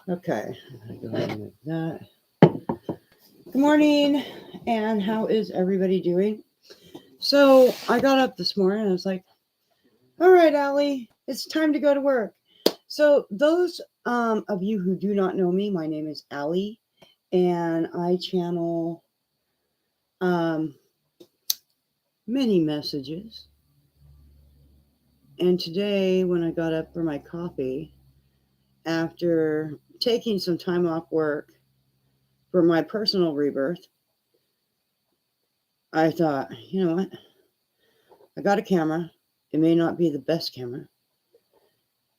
Okay, I'm gonna go ahead and move that. Good morning, and how is everybody doing? So I got up this morning and I was like, all right, Allie, it's time to go to work. So those of you who do not know me, my name is Allie, and I channel um, many messages. And today, when I got up for my coffee, after taking some time off work for my personal rebirth, I thought, you know what? I got a camera. It may not be the best camera,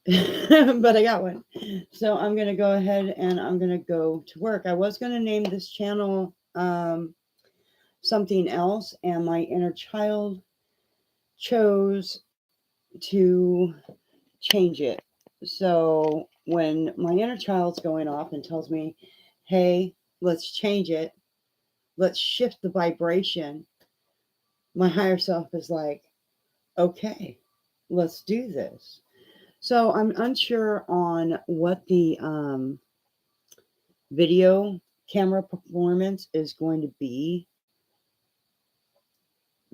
but I got one. So I'm going to go ahead and I'm going to go to work. I was going to name this channel something else, and my inner child chose to change it. So when my inner child's going off and tells me, hey, let's change it, let's shift the vibration, my higher self is like, okay, let's do this. So I'm unsure on what the video camera performance is going to be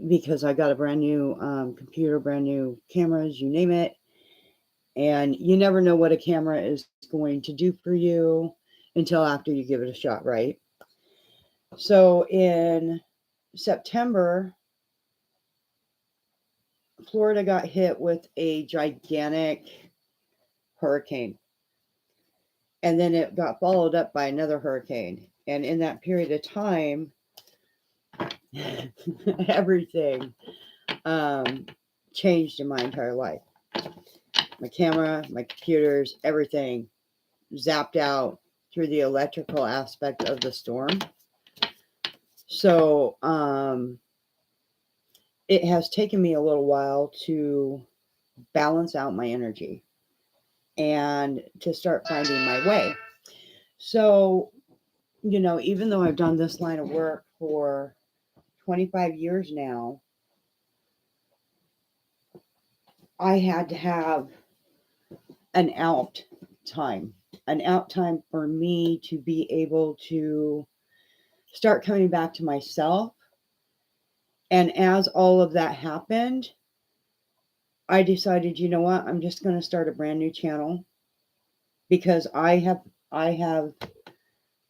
because I got a brand new computer, brand new cameras, you name it. And you never know what a camera is going to do for you until after you give it a shot, right? So in September, Florida got hit with a gigantic hurricane. And then it got followed up by another hurricane. And in that period of time, everything changed in my entire life. My camera, my computers, everything zapped out through the electrical aspect of the storm. So it has taken me a little while to balance out my energy and to start finding my way. So, even though I've done this line of work for 25 years now, I had to have an out time for me to be able to start coming back to myself. And as all of that happened, I decided, you know what, I'm just going to start a brand new channel because I have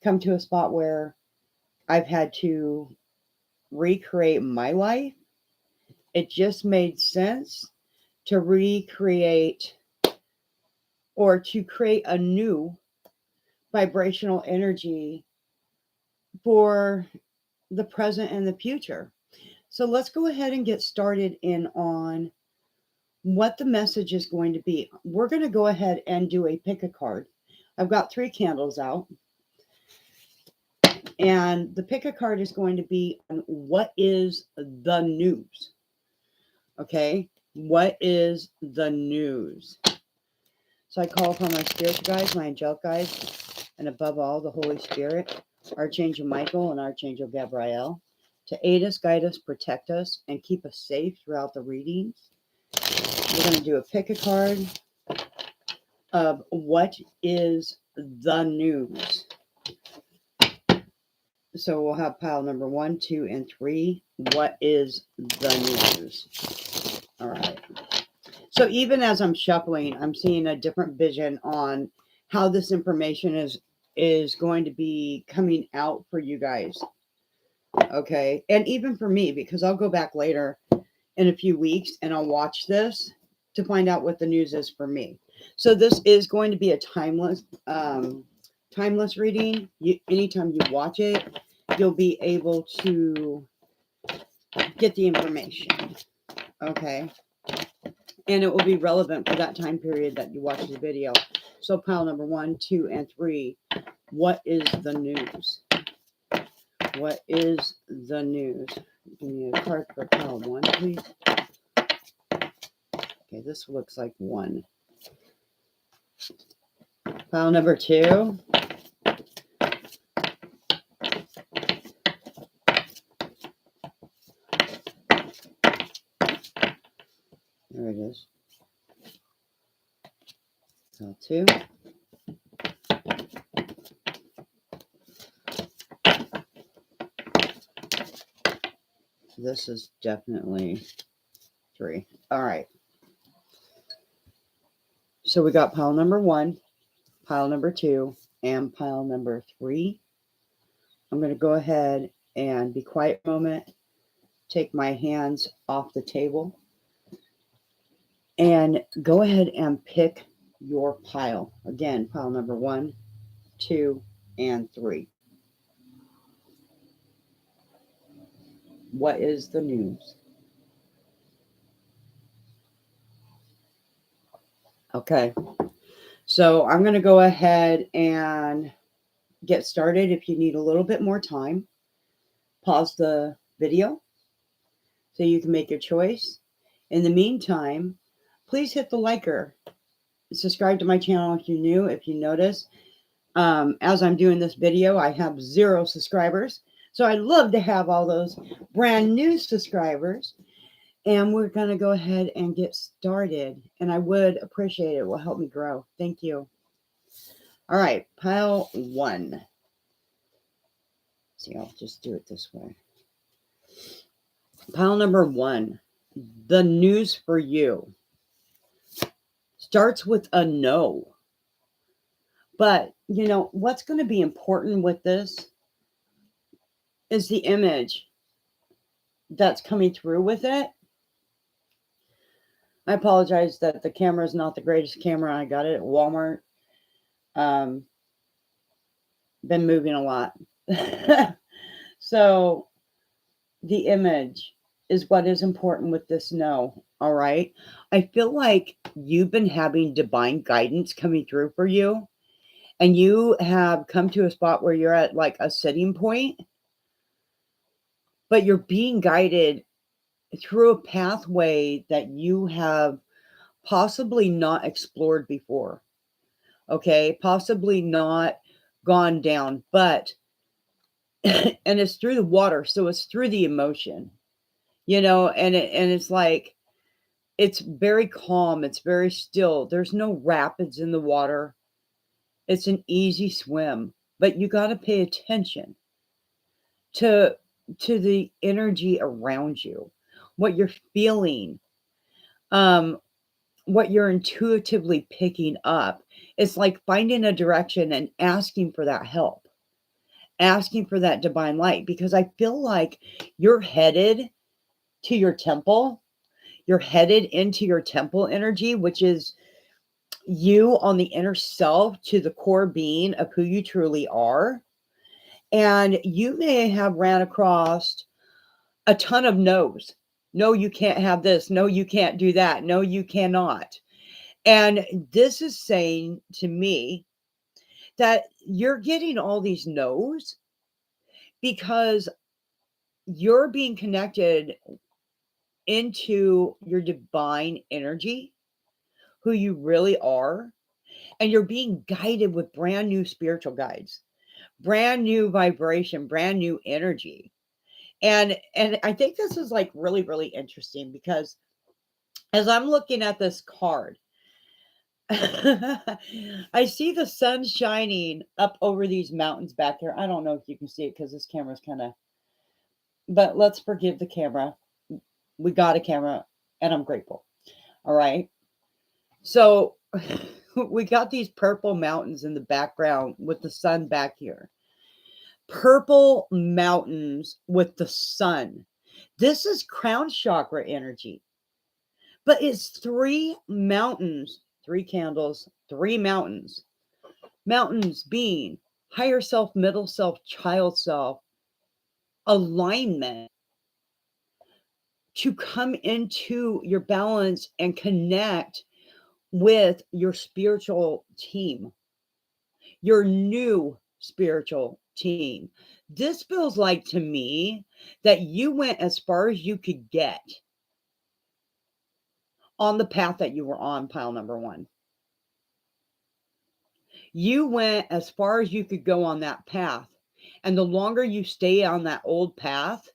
come to a spot where I've had to recreate my life. It just made sense to recreate or to create a new vibrational energy for the present and the future. So let's go ahead and get started in on what the message is going to be. We're going to go ahead and do a pick a card. I've got 3 candles out, and the pick a card is going to be on what is the news. Okay, what is the news? So I call upon my spiritual guides, my angelic guides, and above all, the Holy Spirit, Archangel Michael and Archangel Gabriel, to aid us, guide us, protect us, and keep us safe throughout the readings. We're going to do a pick a card of what is the news. So we'll have pile number 1, 2, and 3. What is the news? All right. So even as I'm shuffling, I'm seeing a different vision on how this information is going to be coming out for you guys. Okay. And even for me, because I'll go back later in a few weeks and I'll watch this to find out what the news is for me. So this is going to be a timeless reading. Anytime you watch it, you'll be able to get the information. Okay. And it will be relevant for that time period that you watch the video. So pile number 1, 2, and 3. What is the news? What is the news? Give me a card for pile 1, please. Okay, this looks like 1. Pile number 2. There it is. Pile 2. This is definitely 3. All right. So we got pile number 1, pile number 2, and pile number 3. I'm going to go ahead and be quiet a moment, take my hands off the table, and go ahead and pick your pile. Again, pile number 1, 2, and 3. What is the news? Okay. So I'm going to go ahead and get started. If you need a little bit more time, pause the video so you can make your choice. In the meantime, please hit the liker. Subscribe to my channel if you're new. If you notice, as I'm doing this video, I have 0 subscribers. So I'd love to have all those brand new subscribers. And we're going to go ahead and get started. And I would appreciate it. It will help me grow. Thank you. All right, pile 1. See, I'll just do it this way. Pile number 1. The news for you starts with a no. But, you know, what's going to be important with this is the image that's coming through with it. I apologize that the camera is not the greatest camera. I got it at Walmart. Been moving a lot. So the image is what is important with this no. All right. I feel like you've been having divine guidance coming through for you. And you have come to a spot where you're at like a sitting point, but you're being guided through a pathway that you have possibly not explored before. Okay. Possibly not gone down, but, and it's through the water. So it's through the emotion, you know, and it's like, it's very calm. It's very still. There's no rapids in the water. It's an easy swim, but you got to pay attention to the energy around you, what you're feeling, what you're intuitively picking up. It's like finding a direction and asking for that help, asking for that divine light, because I feel like you're headed to your temple. You're headed into your temple energy, which is you on the inner self, to the core being of who you truly are. And you may have ran across a ton of no's. No, you can't have this. No, you can't do that. No, you cannot. And this is saying to me that you're getting all these no's because you're being connected into your divine energy, who you really are. And you're being guided with brand new spiritual guides, brand new vibration, brand new energy. And I think this is like really, really interesting because as I'm looking at this card, I see the sun shining up over these mountains back here. I don't know if you can see it because this camera's kind of, but let's forgive the camera. We got a camera and I'm grateful. All right. So we got these purple mountains in the background with the sun back here. Purple mountains with the sun. This is crown chakra energy. But it's 3 mountains, 3 candles, 3 mountains. Mountains being higher self, middle self, child self, alignment to come into your balance and connect with your spiritual team, your new spiritual team. This feels like to me that you went as far as you could get on the path that you were on, pile number 1. You went as far as you could go on that path. And the longer you stay on that old path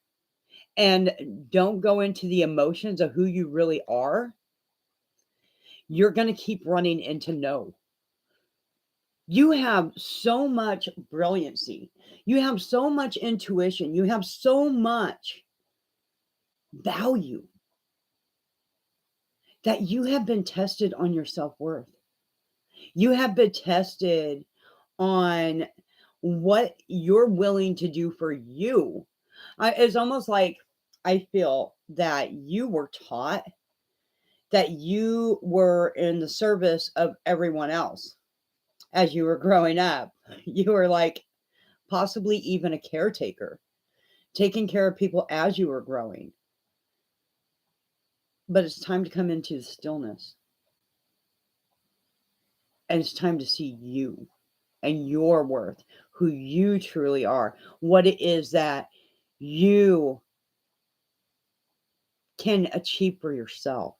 and don't go into the emotions of who you really are, you're going to keep running into no. You have so much brilliancy. You have so much intuition. You have so much value, that you have been tested on your self-worth. You have been tested on what you're willing to do for you. It's almost like I feel that you were taught that you were in the service of everyone else as you were growing up. You were like possibly even a caretaker, taking care of people as you were growing. But it's time to come into the stillness. And it's time to see you and your worth, who you truly are, what it is that you can achieve for yourself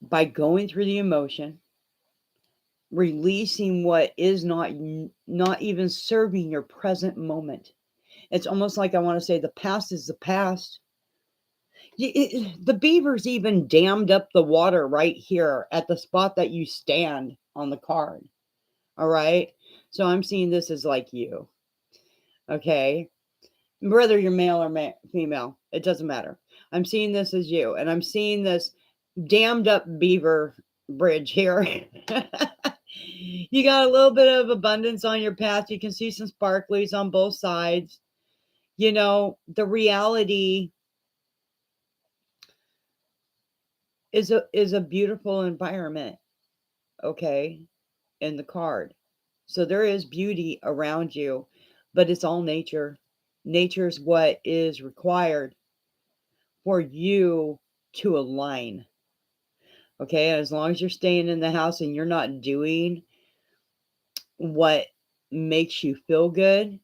by going through the emotion, releasing what is not even serving your present moment. It's almost like I want to say the past is the past. The beavers even dammed up the water right here at the spot that you stand on the card. All right. So I'm seeing this as like you. Okay. Whether you're male or female, it doesn't matter. I'm seeing this as you. And I'm seeing this dammed up beaver bridge here. You got a little bit of abundance on your path. You can see some sparklies on both sides. You know, the reality is a beautiful environment, okay, in the card. So there is beauty around you, but it's all nature. Nature is what is required for you to align. Okay, and as long as you're staying in the house and you're not doing what makes you feel good,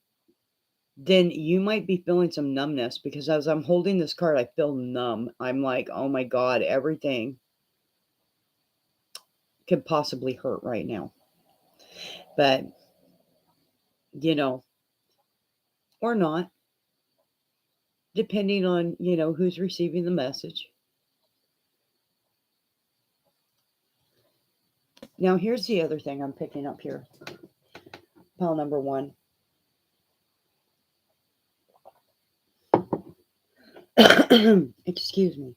then you might be feeling some numbness, because as I'm holding this card, I feel numb. I'm like, oh my God, everything could possibly hurt right now. But, you know, or not, depending on, you know, who's receiving the message. Now, here's the other thing I'm picking up here. Pile number 1. Excuse me.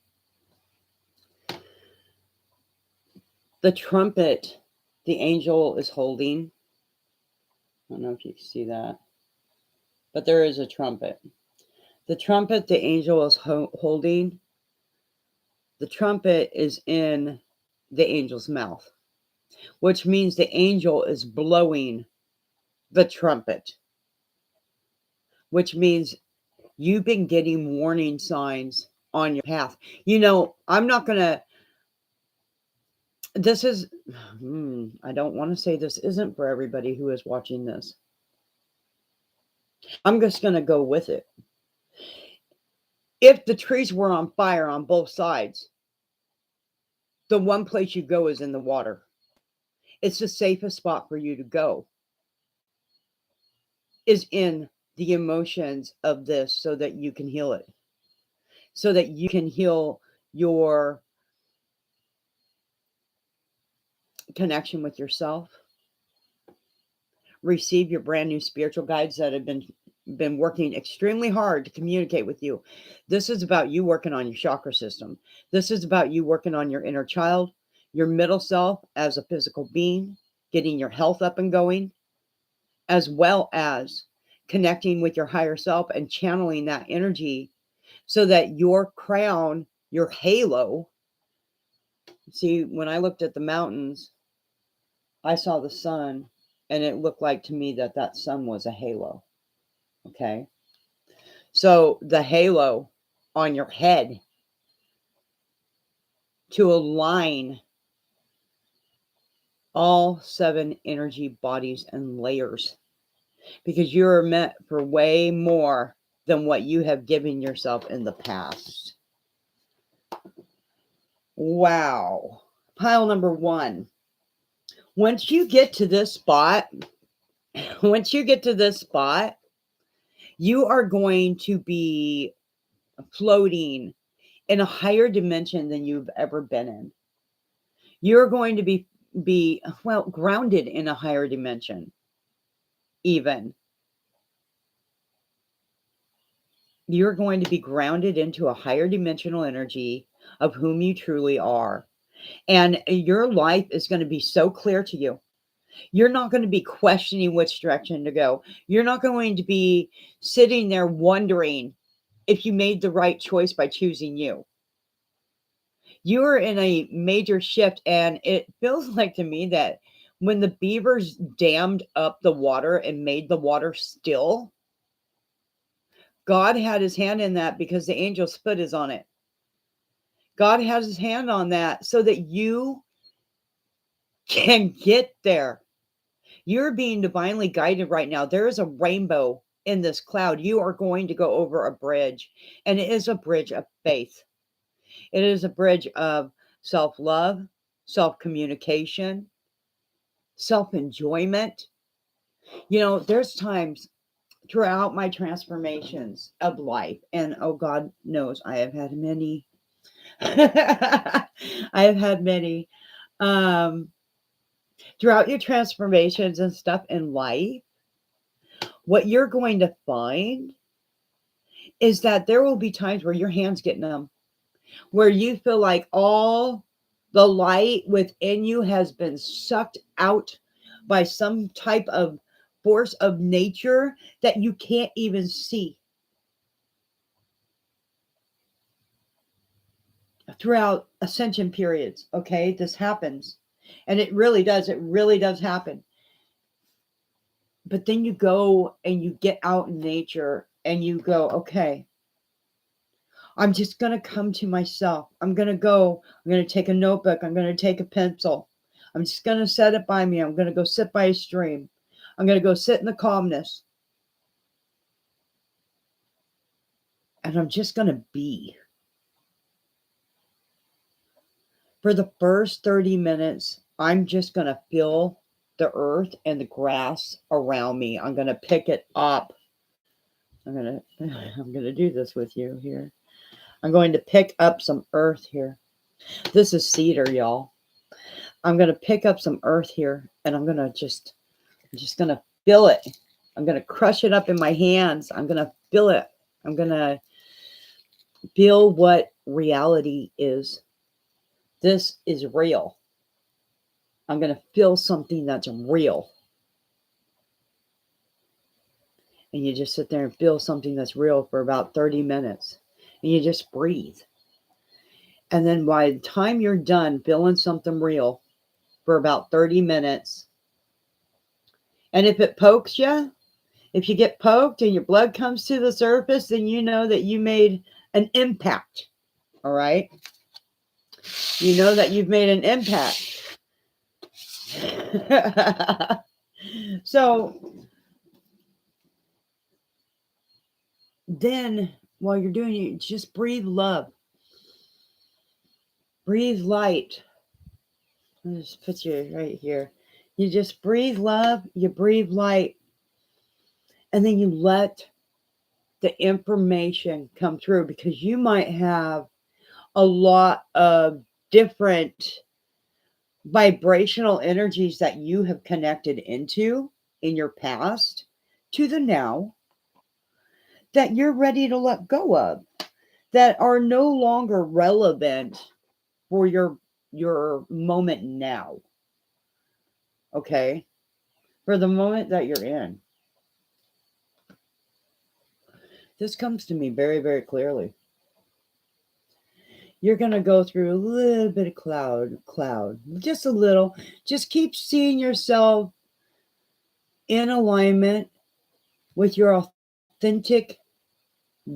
The trumpet the angel is holding. I don't know if you can see that, but there is a trumpet. The trumpet the angel is holding, the trumpet is in the angel's mouth, which means the angel is blowing the trumpet, which means you've been getting warning signs on your path. You know, I'm not going to, this is, I don't want to say this isn't for everybody who is watching this. I'm just going to go with it. If the trees were on fire on both sides, the one place you go is in the water. It's the safest spot for you to go, is in the emotions of this, so that you can heal it, so that you can heal your connection with yourself, receive your brand new spiritual guides that have been working extremely hard to communicate with you. This is about you working on your chakra system. This is about you working on your inner child, your middle self as a physical being, getting your health up and going, as well as connecting with your higher self and channeling that energy, so that your crown, your halo. See, when I looked at the mountains, I saw the sun, and it looked like to me that that sun was a halo. Okay. So the halo on your head to align all 7 energy bodies and layers, because you're meant for way more than what you have given yourself in the past. Wow. Pile number 1. Once you get to this spot, you are going to be floating in a higher dimension than you've ever been in. You're going to be grounded in a higher dimension, even. You're going to be grounded into a higher dimensional energy of whom you truly are. And your life is going to be so clear to you. You're not going to be questioning which direction to go. You're not going to be sitting there wondering if you made the right choice by choosing you. You're in a major shift, and it feels like to me that when the beavers dammed up the water and made the water still, God had his hand in that because the angel's foot is on it. God has his hand on that so that you can get there. You're being divinely guided right now. There is a rainbow in this cloud. You are going to go over a bridge, and it is a bridge of faith. It is a bridge of self love, self communication, self enjoyment. There's times throughout my transformations of life, and oh, God knows I have had many. I have had many. Um, Throughout your transformations and stuff in life, what you're going to find is that there will be times where your hands get numb, where you feel like all the light within you has been sucked out by some type of force of nature that you can't even see. Throughout ascension periods, okay, this happens. And it really does happen. But then you go and you get out in nature and you go, okay, I'm just going to come to myself. I'm going to take a notebook. I'm going to take a pencil. I'm just going to set it by me. I'm going to go sit by a stream. I'm going to go sit in the calmness. And I'm just going to be. For the first 30 minutes, I'm just going to feel the earth and the grass around me. I'm going to pick it up. I'm going to do this with you here. I'm going to pick up some earth here. This is cedar, y'all. I'm going to pick up some earth here, and I'm just going to feel it. I'm going to crush it up in my hands. I'm going to feel it. I'm going to feel what reality is. This is real. I'm going to feel something that's real. And you just sit there and feel something that's real for about 30 minutes. And you just breathe. And then by the time you're done feeling something real for about 30 minutes, and if it pokes you, if you get poked and your blood comes to the surface, then you know that you made an impact. All right? You know that you've made an impact. So then while you're doing it, just breathe love. Breathe light. I'll just put you right here. You just breathe love, you breathe light, and then you let the information come through, because you might have a lot of different vibrational energies that you have connected into in your past to the now that you're ready to let go of, that are no longer relevant for your moment now. Okay? For the moment that you're in. This comes to me very, very clearly. You're going to go through a little bit of cloud, just a little. Just keep seeing yourself in alignment with your authentic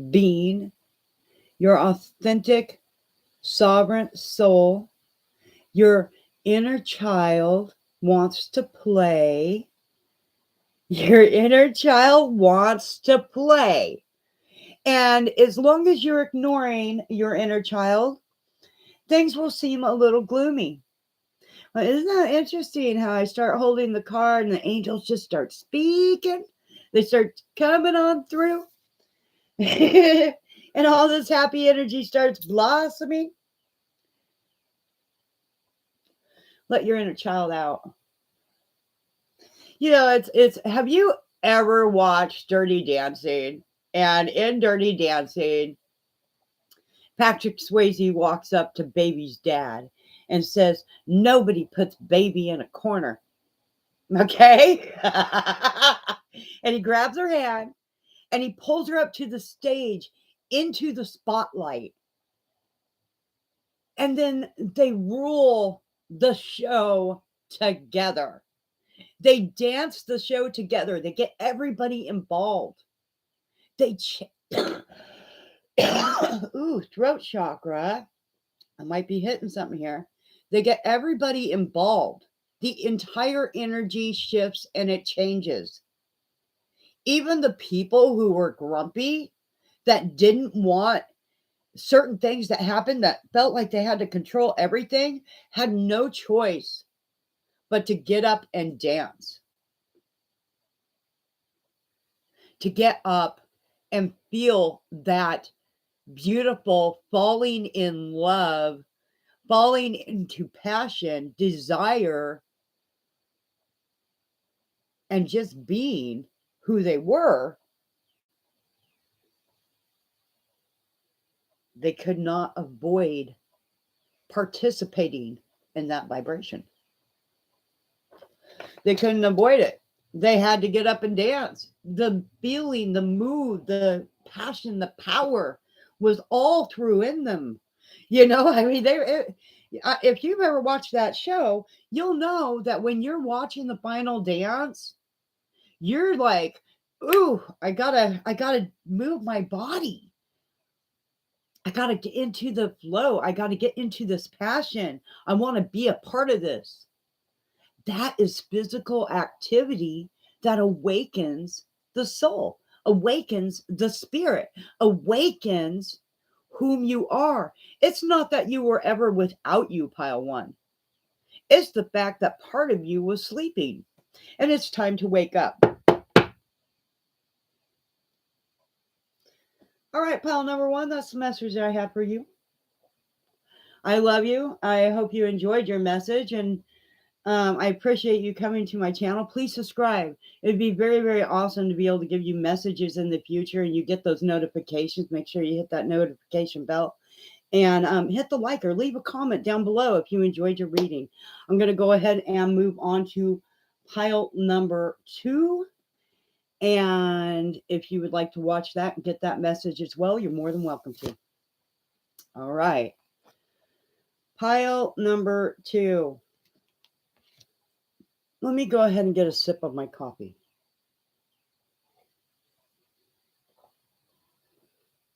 being, your authentic sovereign soul. Your inner child wants to play. Your inner child wants to play. And as long as you're ignoring your inner child, things will seem a little gloomy. Well, isn't that interesting how I start holding the card and the angels just start speaking? They start coming on through. And all this happy energy starts blossoming. Let your inner child out. It's have you ever watched Dirty Dancing? And in Dirty Dancing, Patrick Swayze walks up to Baby's dad and says, "Nobody puts Baby in a corner." Okay? And he grabs her hand and he pulls her up to the stage into the spotlight. And then they rule the show together. They dance the show together. They get everybody involved. They ooh, throat chakra. I might be hitting something here. They get everybody involved. The entire energy shifts and it changes. Even the people who were grumpy, that didn't want certain things that happened, that felt like they had to control everything, had no choice but to get up and dance. To get up and feel that beautiful falling in love, falling into passion, desire, and just being who they were. They could not avoid participating in that vibration. They couldn't avoid it. They had to get up and dance. The feeling, the mood, the passion, the power was all through in them. You know, I mean, if you've ever watched that show, you'll know that when you're watching the final dance, you're like, ooh, I gotta move my body. I gotta get into the flow. I gotta get into this passion. I want to be a part of this. That is physical activity that awakens the soul, awakens the spirit, awakens whom you are. It's not that you were ever without you, pile one. It's the fact that part of you was sleeping and it's time to wake up. All right, pile number one, that's the message that I have for you. I love you. I hope you enjoyed your message, and I appreciate you coming to my channel. Please subscribe. It'd be very, very awesome to be able to give you messages in the future and you get those notifications. Make sure you hit that notification bell and hit the like or leave a comment down below if you enjoyed your reading. I'm going to go ahead and move on to pile number 2. And if you would like to watch that and get that message as well, you're more than welcome to. All right. Pile number 2. Let me go ahead and get a sip of my coffee.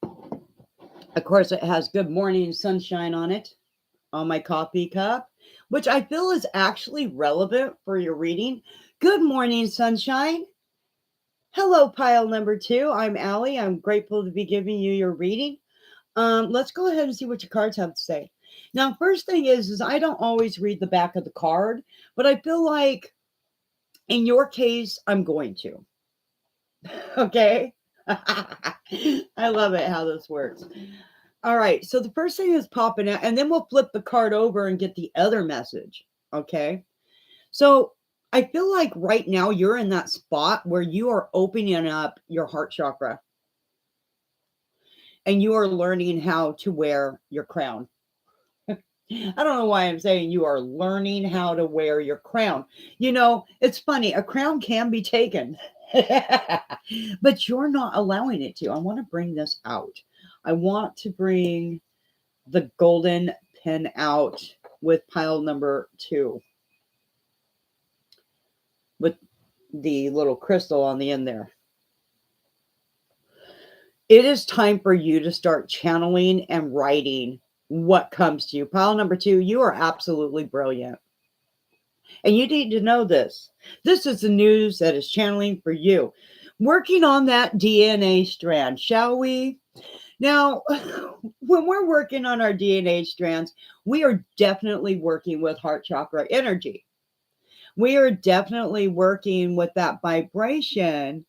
Of course, it has good morning sunshine on it, on my coffee cup, which I feel is actually relevant for your reading. Good morning, sunshine. Hello, pile number 2. I'm Allie. I'm grateful to be giving you your reading. Let's go ahead and see what your cards have to say. Now, first thing is I don't always read the back of the card, but I feel like in your case, I'm going to. Okay? I love it how this works. All right, so the first thing is popping out, and then we'll flip the card over and get the other message. Okay? So I feel like right now you're in that spot where you are opening up your heart chakra and you are learning how to wear your crown. I don't know why I'm saying you are learning how to wear your crown. You know, it's funny. A crown can be taken, but you're not allowing it to. I want to bring this out. I want to bring the golden pin out with pile number 2. With the little crystal on the end there. It is time for you to start channeling and writing what comes to you. Pile number 2, you are absolutely brilliant. And you need to know this. This is the news that is channeling for you. Working on that DNA strand, shall we? Now, when we're working on our DNA strands, we are definitely working with heart chakra energy. We are definitely working with that vibration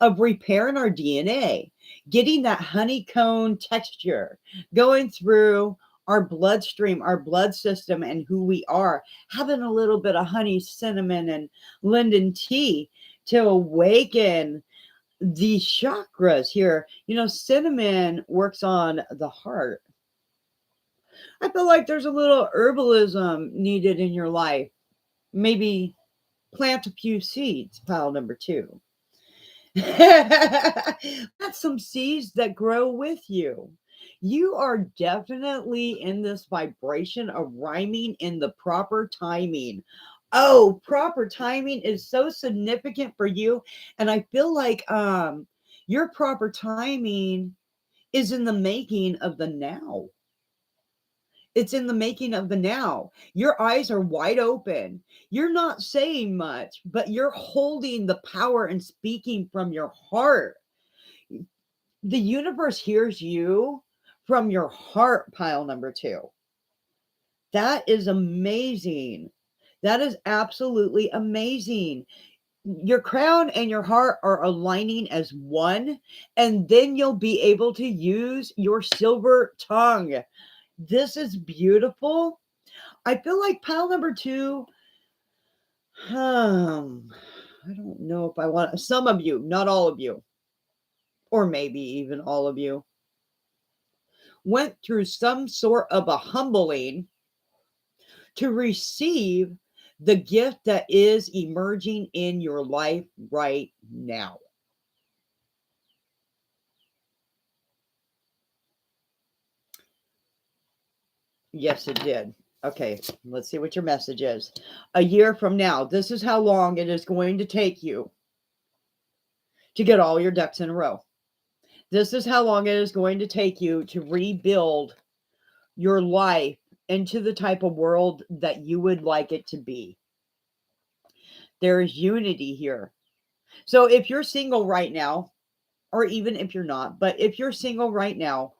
of repairing our DNA, getting that honeycomb texture, going through our bloodstream, our blood system, and who we are, having a little bit of honey, cinnamon, and linden tea to awaken the chakras here, cinnamon works on the heart. I feel like there's a little herbalism needed in your life. Maybe plant a few seeds, pile number 2. Plant some seeds that grow with you. You are definitely in this vibration of rhyming in the proper timing. Oh, proper timing is so significant for you. And I feel like your proper timing is in the making of the now. It's in the making of the now. Your eyes are wide open. You're not saying much, but you're holding the power and speaking from your heart. The universe hears you from your heart, pile number 2. That is amazing. That is absolutely amazing. Your crown and your heart are aligning as one, and then you'll be able to use your silver tongue. This is beautiful. I feel like pile number 2, I don't know if I want some of you, not all of you, or maybe even all of you, went through some sort of a humbling to receive the gift that is emerging in your life right now. Yes, it did. Okay, let's see what your message is. A year from now, this is how long it is going to take you to get all your ducks in a row. This is how long it is going to take you to rebuild your life into the type of world that you would like it to be. There is unity here. So if you're single right now, or even if you're not, but if you're single right now,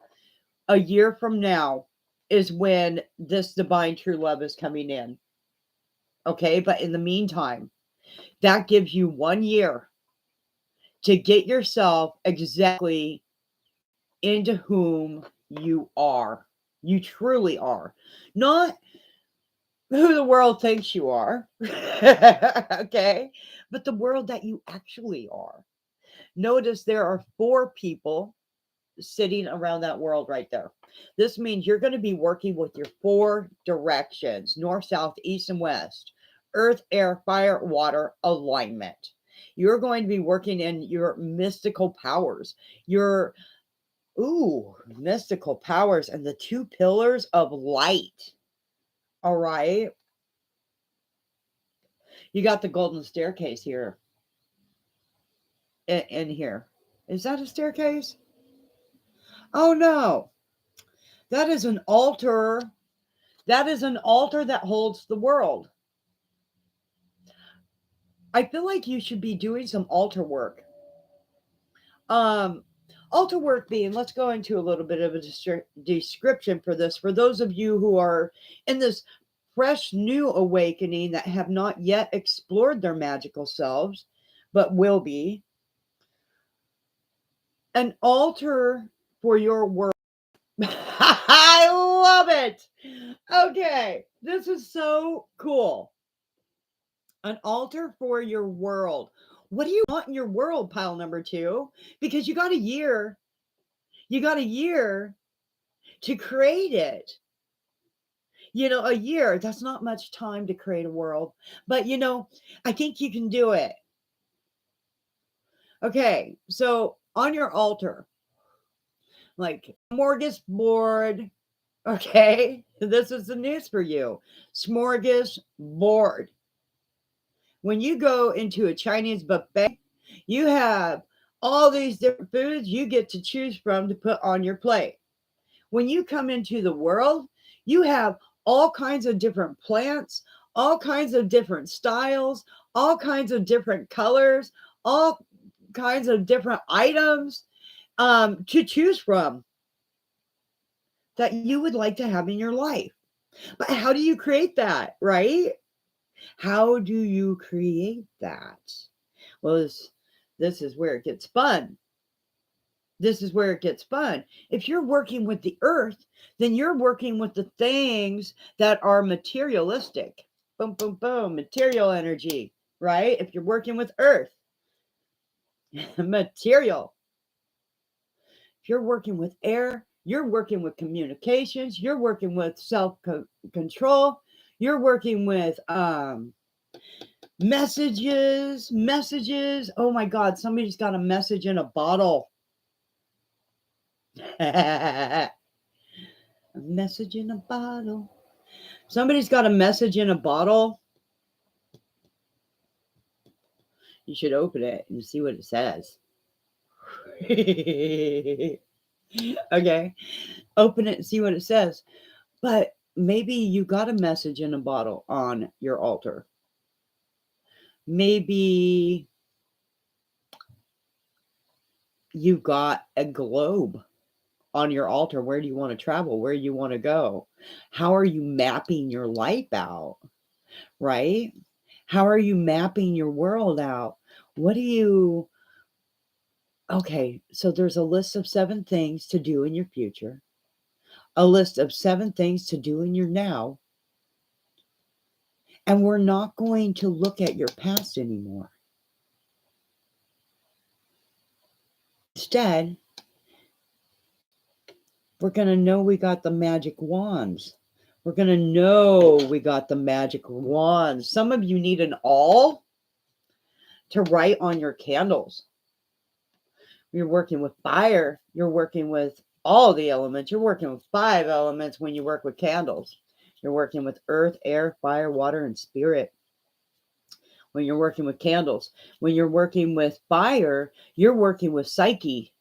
a year from now is when this divine true love is coming in. Okay, but in the meantime, that gives you 1 year to get yourself exactly into whom you are. You truly are. Not who the world thinks you are. Okay, but the world that you actually are. Notice there are 4 people sitting around that world right there. This means you're going to be working with your 4 directions: north, south, east, and west. Earth, air, fire, water alignment. You're going to be working in your mystical powers, your mystical powers, and the 2 pillars of light. All right. You got the golden staircase here. In here. Is that a staircase? Oh no. That is an altar. That is an altar that holds the world. I feel like you should be doing some altar work. Altar work being, let's go into a little bit of a description for this. For those of you who are in this fresh new awakening that have not yet explored their magical selves, but will be, an altar for your world. I love it. Okay, this is so cool. An altar for your world. What do you want in your world, pile number 2? Because you got a year. You got a year to create it. A year, that's not much time to create a world. But, I think you can do it. Okay, so on your altar, like smorgasbord, okay? This is the news for you. Smorgasbord. When you go into a Chinese buffet, you have all these different foods you get to choose from to put on your plate. When you come into the world, you have all kinds of different plants, all kinds of different styles, all kinds of different colors, all kinds of different items to choose from that you would like to have in your life. But how do you create that, right? How do you create that? Well, this is where it gets fun. This is where it gets fun. If you're working with the earth, then you're working with the things that are materialistic. Boom, boom, boom, material energy, right? If you're working with earth. material. If you're working with air, you're working with communications, you're working with self control, you're working with messages. Oh my God, somebody's got a message in a bottle. A message in a bottle. Somebody's got a message in a bottle. You should open it and see what it says. Okay, open it and see what it says. But maybe you got a message in a bottle on your altar. Maybe you got a globe on your altar. Where do you want to travel? Where do you want to go? How are you mapping your life out? Right? How are you mapping your world out? What do you... Okay, so there's a list of 7 things to do in your future, a list of 7 things to do in your now, and we're not going to look at your past anymore. Instead, we're going to know we got the magic wands. We're going to know we got the magic wands. Some of you need an awl to write on your candles. You're working with fire. You're working with all the elements. You're working with 5 elements when you work with candles. You're working with earth, air, fire, water, and spirit. When you're working with candles. When you're working with fire, you're working with psyche.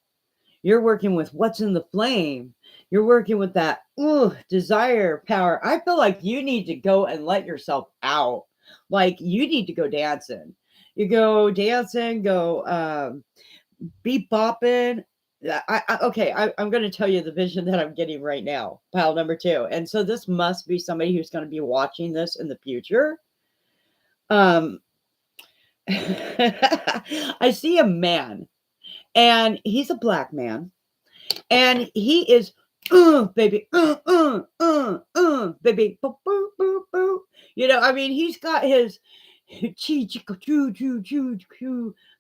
You're working with what's in the flame. You're working with that desire power. I feel like you need to go and let yourself out. Like you need to go dancing. You go dancing, go be bopping. I'm going to tell you the vision that I'm getting right now. Pile number 2. And so this must be somebody who's going to be watching this in the future. I see a man, and he's a black man, and he is baby, baby, boop, boop, boop, boop. You know, I mean, he's got his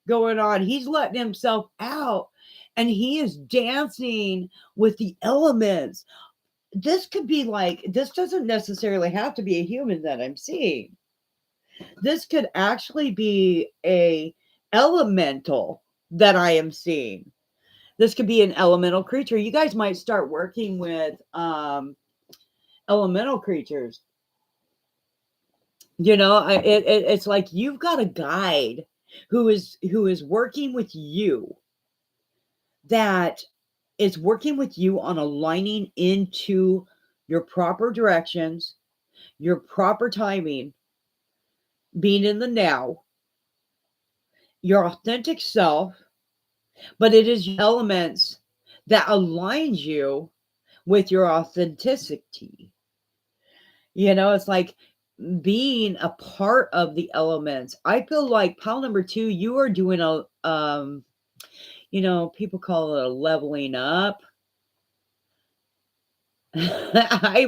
going on. He's letting himself out, and he is dancing with the elements. This could be like, this doesn't necessarily have to be a human that I'm seeing. This could actually be a elemental that I am seeing. This could be an elemental creature. You guys might start working with elemental creatures. You know, it's like you've got a guide who is working with you, that is working with you on aligning into your proper directions, your proper timing, being in the now, your authentic self, but it is elements that aligns you with your authenticity. You know, it's like being a part of the elements. I feel like pile number 2, you are doing a you know, people call it a leveling up. I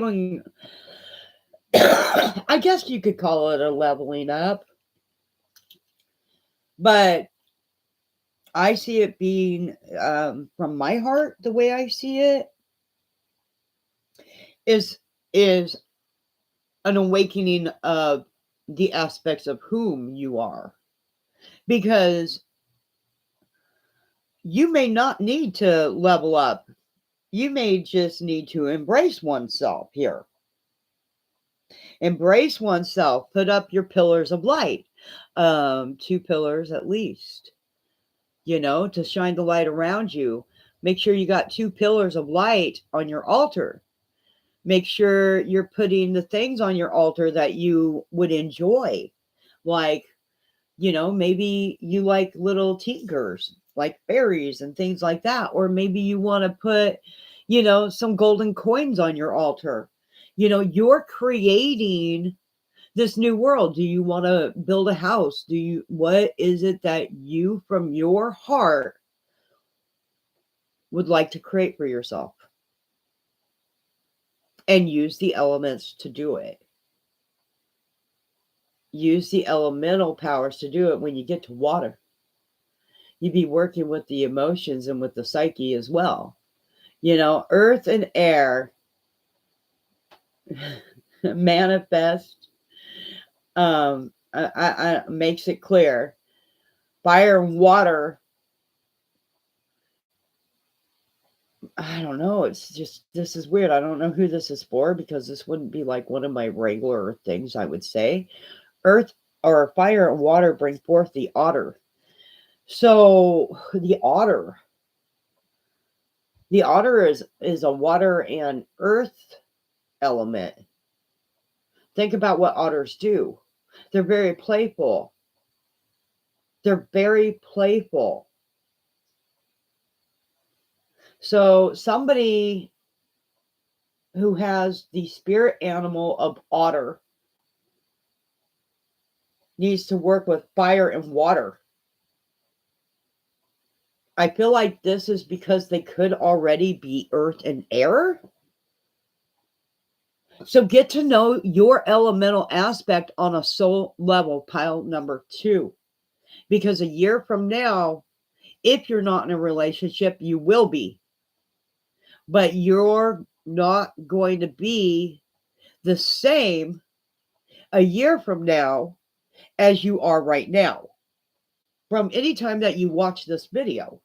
guess you could call it a leveling up, but I see it being from my heart, the way I see it is an awakening of the aspects of whom you are, because you may not need to level up. You may just need to embrace oneself here. Embrace oneself. Put up your pillars of light. 2 pillars at least, you know, to shine the light around you. Make sure you got 2 pillars of light on your altar. Make sure you're putting the things on your altar that you would enjoy. Like, you know, maybe you like little tinkers, like fairies and things like that. Or maybe you want to put, you know, some golden coins on your altar. You know, you're creating this new world. Do you want to build a house? What is it that you from your heart would like to create for yourself? And use the elements to do it. Use the elemental powers to do it. When you get to water, you'd be working with the emotions and with the psyche as well. You know, earth and air manifest, I makes it clear. Fire and water, I don't know. It's just, this is weird. I don't know who this is for, because this wouldn't be like one of my regular things, I would say. Earth or fire and water bring forth the otter. So the otter is a water and earth element. Think about what otters do. They're very playful. They're very playful. So somebody who has the spirit animal of otter needs to work with fire and water. I feel like this is because they could already be earth and air. So get to know your elemental aspect on a soul level, pile number 2. Because a year from now, if you're not in a relationship, you will be. But you're not going to be the same a year from now as you are right now. From any time that you watch this video.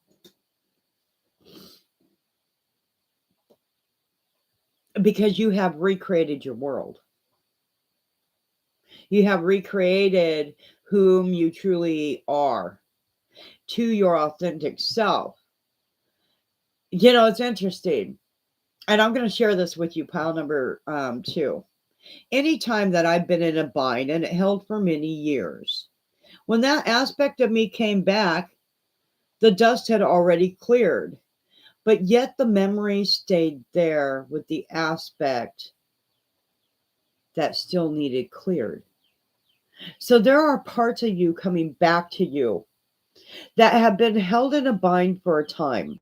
Because you have recreated your world. You have recreated whom you truly are to your authentic self. You know, it's interesting. And I'm going to share this with you, pile number 2. Anytime that I've been in a bind, and it held for many years, when that aspect of me came back, the dust had already cleared. But yet the memory stayed there with the aspect that still needed cleared. So there are parts of you coming back to you that have been held in a bind for a time.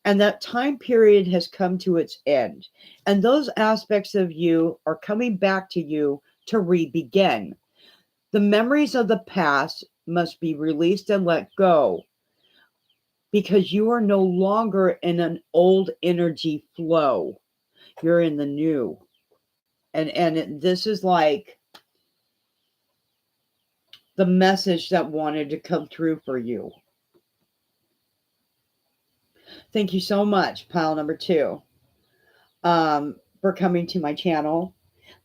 And that time period has come to its end. And those aspects of you are coming back to you to re-begin. The memories of the past must be released and let go, because you are no longer in an old energy flow. You're in the new. And this is like the message that wanted to come through for you. Thank you so much, pile number 2, for coming to my channel.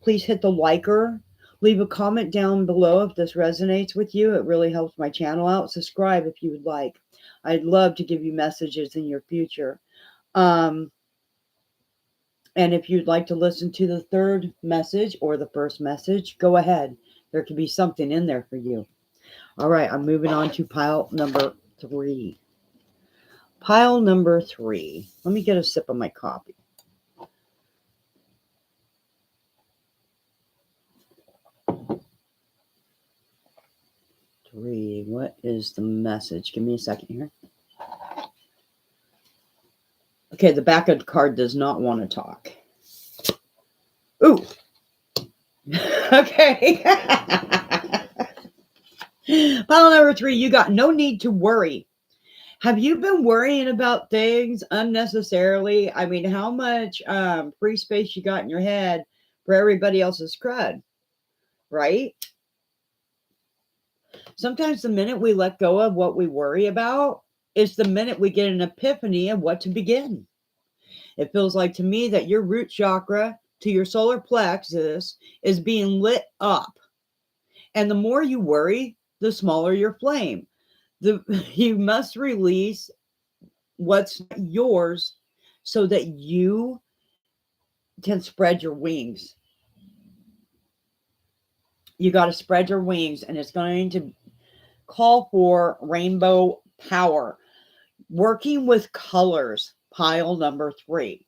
Please hit the liker. Leave a comment down below if this resonates with you. It really helps my channel out. Subscribe if you would like. I'd love to give you messages in your future. And if you'd like to listen to the third message or the first message, go ahead. There could be something in there for you. All right, I'm moving on to pile number 3. Pile number 3. Let me get a sip of my coffee. What is the message? Give me a second here. Okay, the back of the card does not want to talk. Ooh. Okay. Pile number 3, you got no need to worry. Have you been worrying about things unnecessarily? I mean, how much free space you got in your head for everybody else's crud, right? Sometimes the minute we let go of what we worry about is the minute we get an epiphany of what to begin. It feels like to me that your root chakra to your solar plexus is being lit up. And the more you worry, the smaller your flame. You must release what's yours so that you can spread your wings. You got to spread your wings, and it's going to call for rainbow power. Working with colors, pile number 3.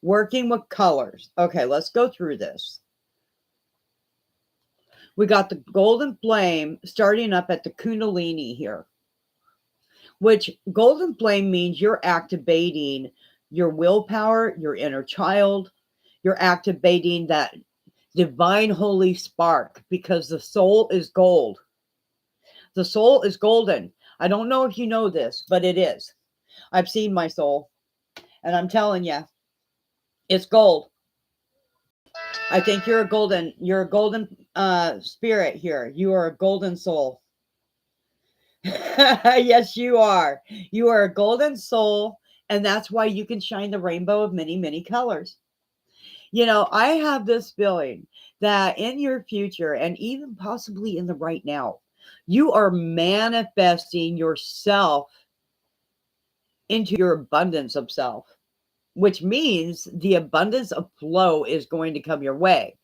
Working with colors. Okay, let's go through this. We got the golden flame starting up at the Kundalini here, which golden flame means you're activating your willpower, your inner child. You're activating that divine holy spark, because the soul is gold. The soul is golden. I don't know if you know this, but it is. I've seen my soul, and I'm telling you, it's gold. I think you're a golden spirit here. You are a golden soul. Yes, you are. You are a golden soul, and that's why you can shine the rainbow of many, many colors. I have this feeling that in your future, and even possibly in the right now, you are manifesting yourself into your abundance of self, which means the abundance of flow is going to come your way.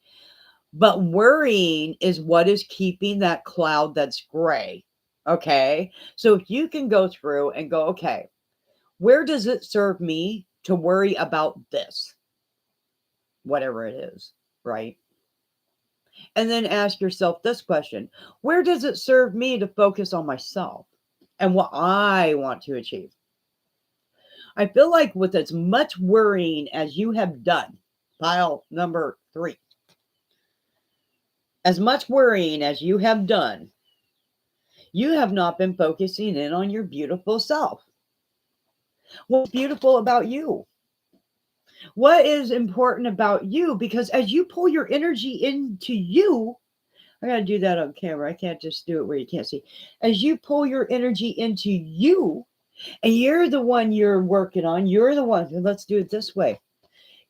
But worrying is what is keeping that cloud that's gray. Okay. So if you can go through and go, okay, where does it serve me to worry about this? Whatever it is, right? And then ask yourself this question: where does it serve me to focus on myself and what I want to achieve? I feel like with as much worrying as you have done, pile number 3, as much worrying as you have done, you have not been focusing in on your beautiful self. What's beautiful about you? What is important about you? Because as you pull your energy into you, I got to do that on camera. I can't just do it where you can't see. As you pull your energy into you, and you're the one you're working on, you're the one, let's do it this way.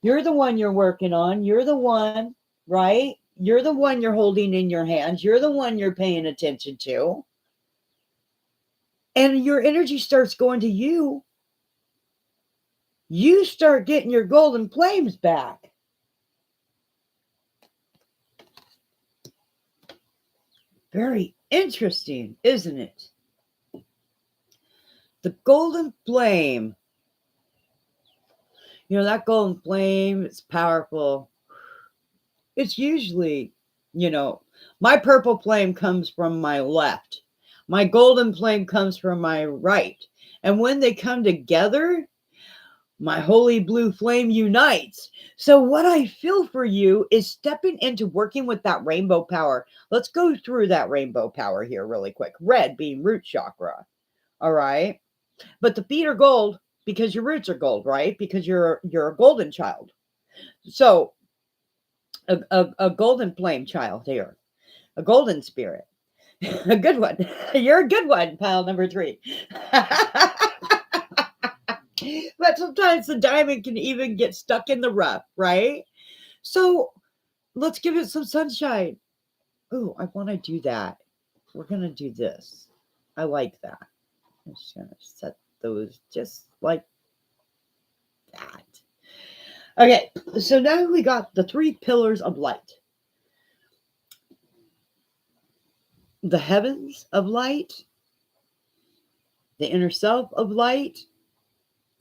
You're the one you're working on. You're the one, right? You're the one you're holding in your hands. You're the one you're paying attention to. And your energy starts going to you. You start getting your golden flames back. Very interesting, isn't it? The golden flame. That golden flame is powerful. It's usually, my purple flame comes from my left. My golden flame comes from my right. And when they come together, my holy blue flame unites. So what I feel for you is stepping into working with that rainbow power. Let's go through that rainbow power here really quick. Red being root chakra. All right. But the feet are gold because your roots are gold, right? Because you're a golden child. So a golden flame child here, a golden spirit, a good one. You're a good one, pile number 3. But sometimes the diamond can even get stuck in the rough, right? So let's give it some sunshine. Oh, I want to do that. We're going to do this. I like that. I'm just going to set those just like that. Okay, so now we got the 3 pillars of light. The heavens of light, the inner self of light,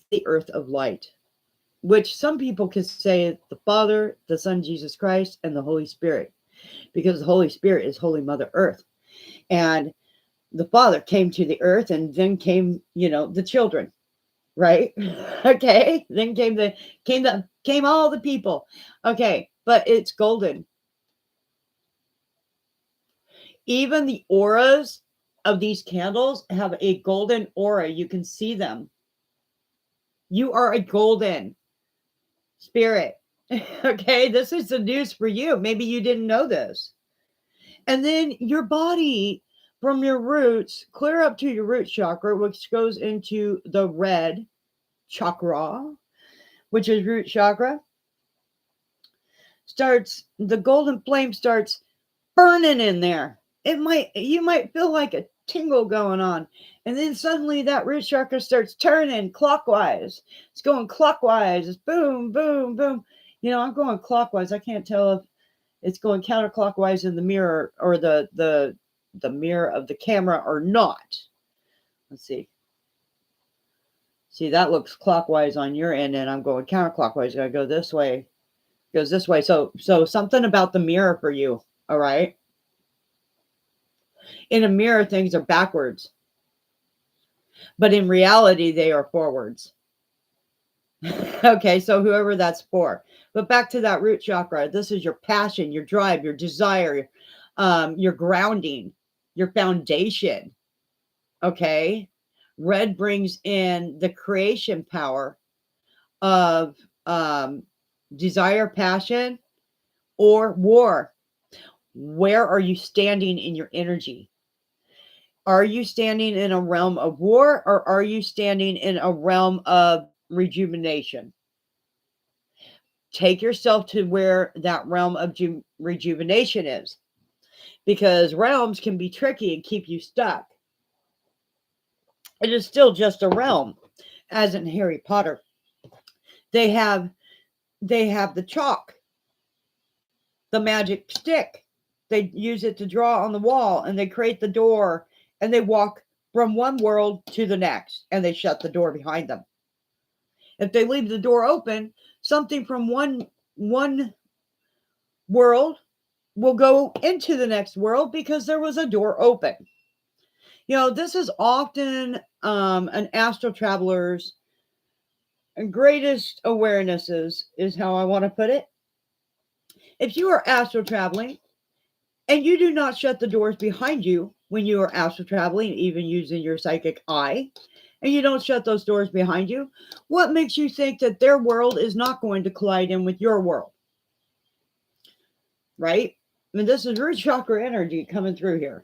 the earth of light, which some people can say the Father, the Son, Jesus Christ, and the Holy Spirit, because the Holy Spirit is Holy Mother Earth. And the Father came to the earth, and then came, the children, right? Okay. Then came all the people. Okay. But it's golden. Even the auras of these candles have a golden aura. You can see them. You are a golden spirit. Okay. This is the news for you. Maybe you didn't know this. And then your body from your roots, clear up to your root chakra, which goes into the red chakra, which is root chakra, the golden flame starts burning in there. You might feel like a tingle going on. And then suddenly that root chakra starts turning clockwise. It's going clockwise. It's boom, boom, boom. I'm going clockwise. I can't tell if it's going counterclockwise in the mirror or the mirror of the camera or not. Let's see. See, that looks clockwise on your end, and I'm going counterclockwise. Gotta go this way. Goes this way. So something about the mirror for you. All right. In a mirror, things are backwards, but in reality, they are forwards. Okay, so whoever that's for. But back to that root chakra. This is your passion, your drive, your desire, your grounding, your foundation. Okay. Red brings in the creation power of desire, passion, or war. Where are you standing in your energy? Are you standing in a realm of war, or are you standing in a realm of rejuvenation? Take yourself to where that realm of rejuvenation is, because realms can be tricky and keep you stuck. It is still just a realm, as in Harry Potter. They have the chalk, the magic stick. They use it to draw on the wall, and they create the door, and they walk from one world to the next, and they shut the door behind them. If they leave the door open, something from one world will go into the next world because there was a door open. This is often an astral traveler's greatest awarenesses, is how I want to put it. If you are astral traveling and you do not shut the doors behind you when you are astral traveling, even using your psychic eye, and you don't shut those doors behind you, what makes you think that their world is not going to collide in with your world? Right? I mean, this is root chakra energy coming through here.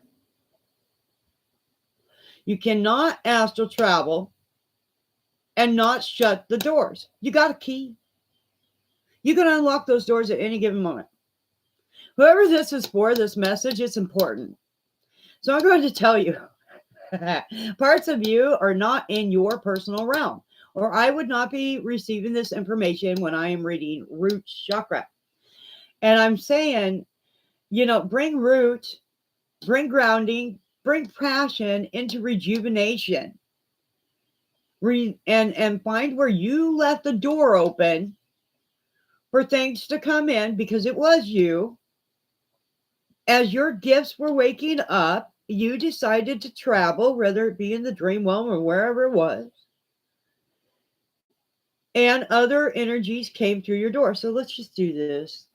You cannot astral travel and not shut the doors. You got a key. You can unlock those doors at any given moment. Whoever this is for, this message, it's important. So I'm going to tell you, parts of you are not in your personal realm, or I would not be receiving this information when I am reading root chakra. And I'm saying, bring root, bring grounding, bring passion into rejuvenation. And find where you left the door open for things to come in, because it was you. As your gifts were waking up, you decided to travel, whether it be in the dream realm or wherever it was. And other energies came through your door. So let's just do this.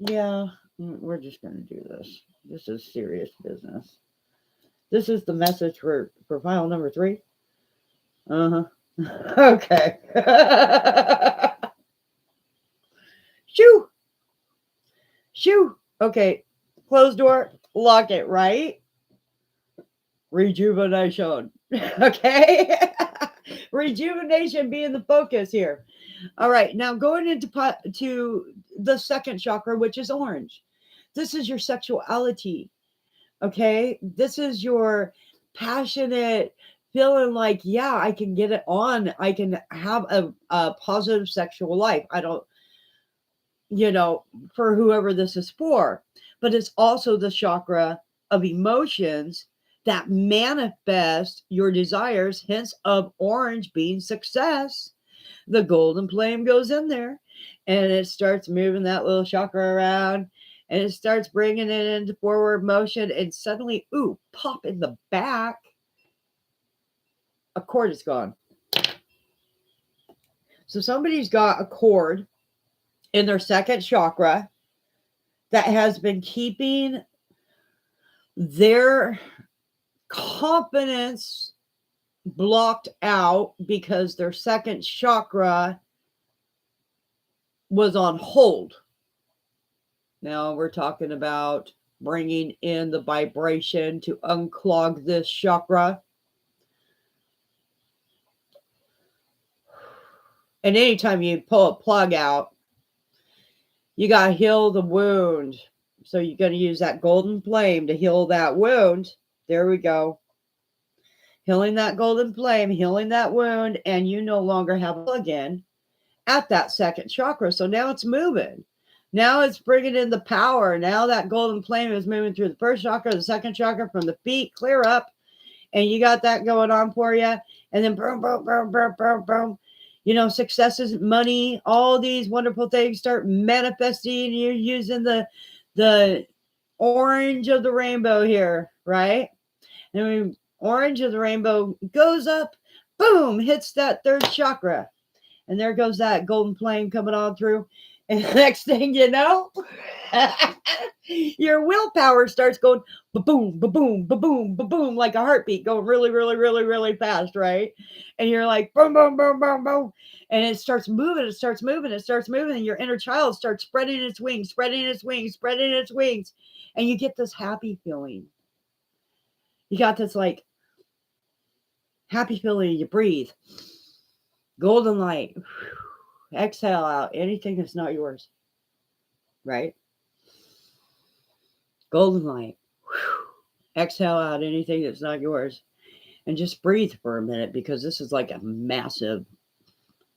Yeah, we're just going to do this. This is serious business. This is the message for file number 3. Uh-huh. Okay. Shoo. Shoo. Okay. Close door. Lock it, right? Rejuvenation. Okay. Rejuvenation being the focus here. All right. Now going into to the second chakra, which is orange. This is your sexuality. Okay. This is your passionate feeling like, yeah, I can get it on. I can have a positive sexual life. I don't, for whoever this is for. But it's also the chakra of emotions that manifest your desires, hence of orange being success. The golden flame goes in there and it starts moving that little chakra around, and it starts bringing it into forward motion, and suddenly, ooh, pop in the back, a cord is gone. So somebody's got a cord in their second chakra that has been keeping their confidence blocked out because their second chakra was on hold. Now we're talking about bringing in the vibration to unclog this chakra. And anytime you pull a plug out, you got to heal the wound. So you're going to use that golden flame to heal that wound. There we go. Healing that golden flame, healing that wound, and you no longer have a plug-in at that second chakra. So now it's moving. Now it's bringing in the power. Now that golden flame is moving through the first chakra, the second chakra, from the feet clear up. And you got that going on for you. And then boom, boom, boom, boom, boom, boom. Successes, money, all these wonderful things start manifesting. You're using the orange of the rainbow here, right? And when orange of the rainbow goes up, boom, hits that third chakra. And there goes that golden flame coming on through. And the next thing you know, your willpower starts going ba-boom, ba-boom, ba-boom, ba-boom, like a heartbeat going really, really, really, really fast, right? And you're like, boom, boom, boom, boom, boom. And it starts moving, it starts moving, it starts moving. And your inner child starts spreading its wings, spreading its wings, spreading its wings. And you get this happy feeling. You got this like happy feeling. You breathe. Golden light. Exhale out anything that's not yours, right? Golden light. Exhale out anything that's not yours. And just breathe for a minute because this is like a massive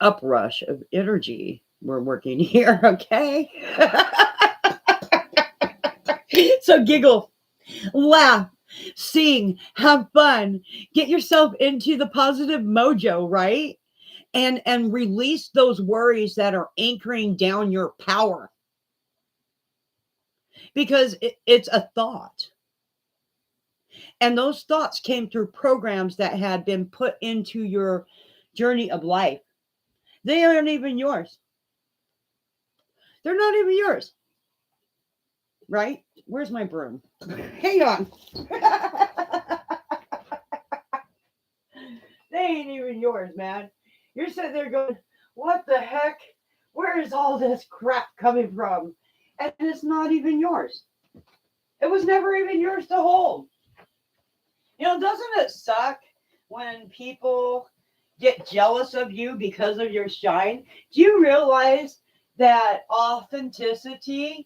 uprush of energy we're working here, okay? So giggle, laugh, sing, have fun, get yourself into the positive mojo, right? And release those worries that are anchoring down your power. Because it's a thought. And those thoughts came through programs that had been put into your journey of life. They aren't even yours. They're not even yours. Right? Where's my broom? Hang on. They ain't even yours, man. You're sitting there going, what the heck? Where is all this crap coming from? And it's not even yours. It was never even yours to hold. You know, doesn't it suck when people get jealous of you because of your shine? Do you realize that authenticity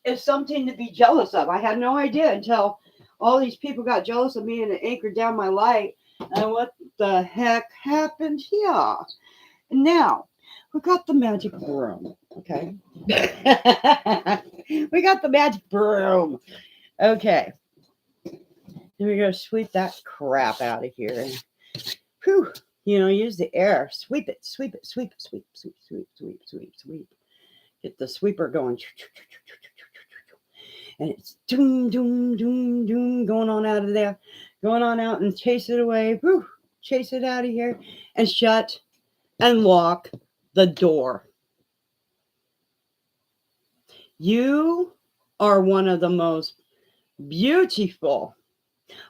is something to be jealous of? I had no idea until all these people got jealous of me and it anchored down my light. And what the heck happened here? Now, we got the magic broom, okay? We got the magic broom. Okay. Then we're going to sweep that crap out of here. And, whew, use the air. Sweep it, sweep it, sweep, sweep, sweep, sweep, sweep, sweep, sweep. Get the sweeper going. And it's doom, doom, doom, doom, going on out of there. Going on out and chase it away. Whew, chase it out of here. And shut and lock the door. You are one of the most beautiful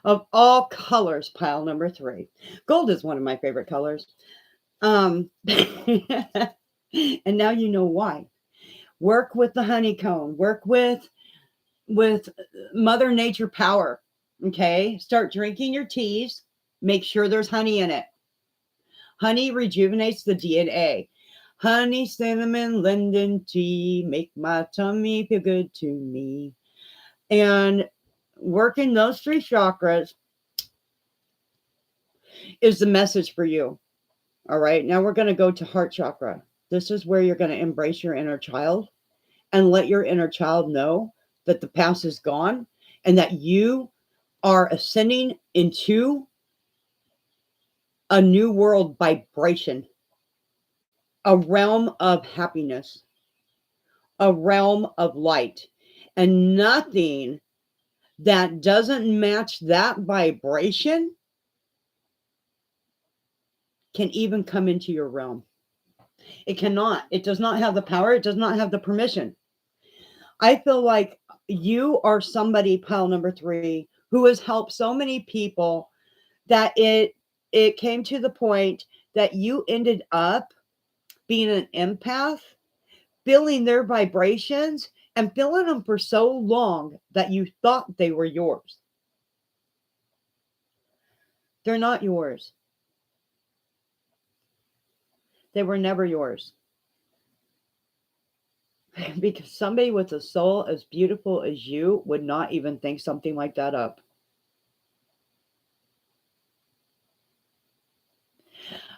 of all colors, pile number 3. Gold is one of my favorite colors. And now you know why. Work with the honeycomb. Work with Mother Nature power. Okay? Start drinking your teas. Make sure there's honey in it. Honey rejuvenates the DNA. Honey, cinnamon, linden tea, make my tummy feel good to me. And working those 3 chakras is the message for you. All right. Now we're going to go to heart chakra. This is where you're going to embrace your inner child and let your inner child know that the past is gone and that you are ascending into a new world vibration, a realm of happiness, a realm of light, and nothing that doesn't match that vibration can even come into your realm. It cannot. It does not have the power. It does not have the permission. I feel like you are somebody, pile number 3, who has helped so many people that it came to the point that you ended up being an empath, feeling their vibrations and feeling them for so long that you thought they were yours. They're not yours. They were never yours. Because somebody with a soul as beautiful as you would not even think something like that up.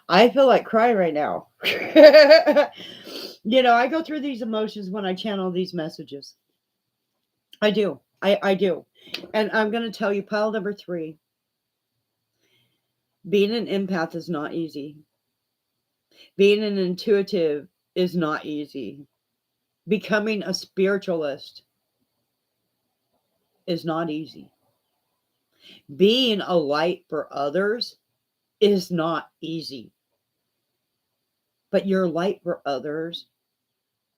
I feel like crying right now. I go through these emotions when I channel these messages. I do. I do. And I'm going to tell you, pile number 3, being an empath is not easy. Being an intuitive is not easy. Becoming a spiritualist is not easy. Being a light for others is not easy. But your light for others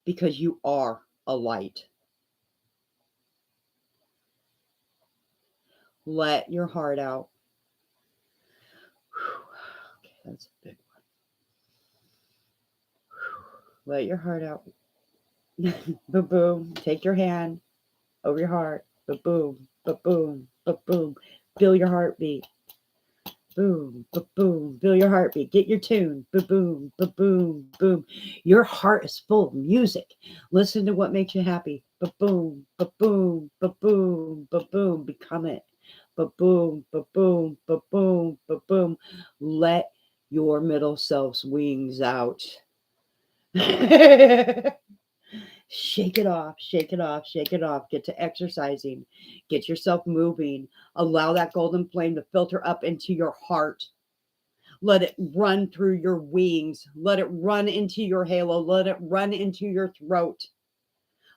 because you are a light. Let your heart out. Okay, that's a big one. Let your heart out. Boom, boom. Take your hand over your heart. Boom, boom, boom, boom. Feel your heartbeat. Boom, boom. Feel your heartbeat. Get your tune. Boom, boom, boom. Your heart is full of music. Listen to what makes you happy. Boom, boom, boom, boom. Become it. Boom, boom, boom, boom. Let your middle self's wings out. Shake it off, shake it off, shake it off. Get to exercising. Get yourself moving. Allow that golden flame to filter up into your heart. Let it run through your wings. Let it run into your halo. Let it run into your throat.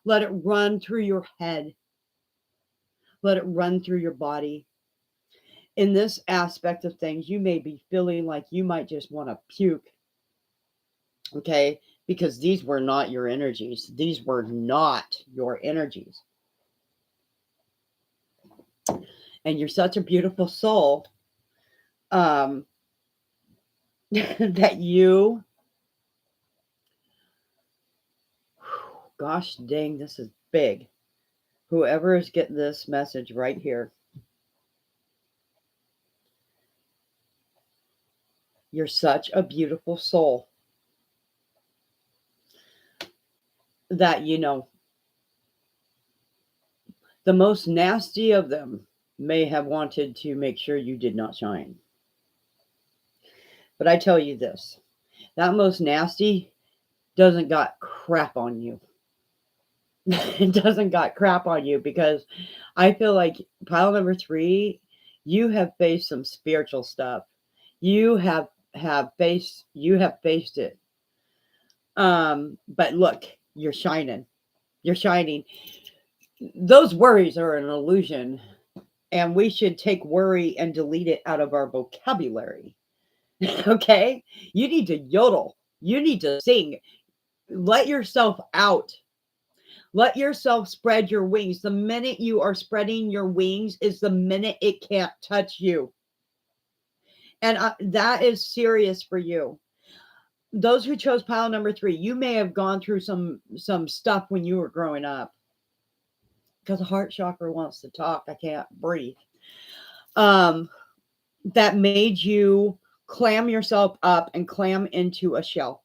Let it run through your head. Let it run through your body. In this aspect of things, you may be feeling like you might just want to puke. Okay? Because these were not your energies. These were not your energies. And you're such a beautiful soul that you, gosh dang, this is big. Whoever is getting this message right here, you're such a beautiful soul that, the most nasty of them may have wanted to make sure you did not shine. But I tell you this, that most nasty doesn't got crap on you. It doesn't got crap on you, because I feel like pile number 3, you have faced some spiritual stuff. You have faced it. But look, you're shining. You're shining. Those worries are an illusion, and we should take worry and delete it out of our vocabulary. Okay? You need to yodel. You need to sing. Let yourself out. Let yourself spread your wings. The minute you are spreading your wings is the minute it can't touch you. And that is serious for you. Those who chose pile number 3, you may have gone through some stuff when you were growing up. Because the heart chakra wants to talk. I can't breathe. That made you clam yourself up and clam into a shell.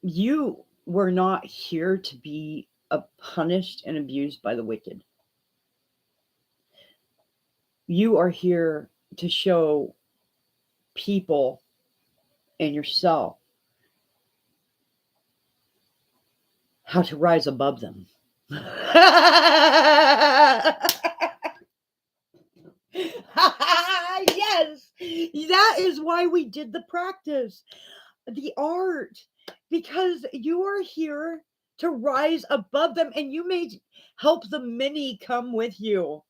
You were not here to be punished and abused by the wicked. You are here to show people and yourself how to rise above them. Yes, that is why we did the practice, the art, because you are here to rise above them, and you may help the many come with you.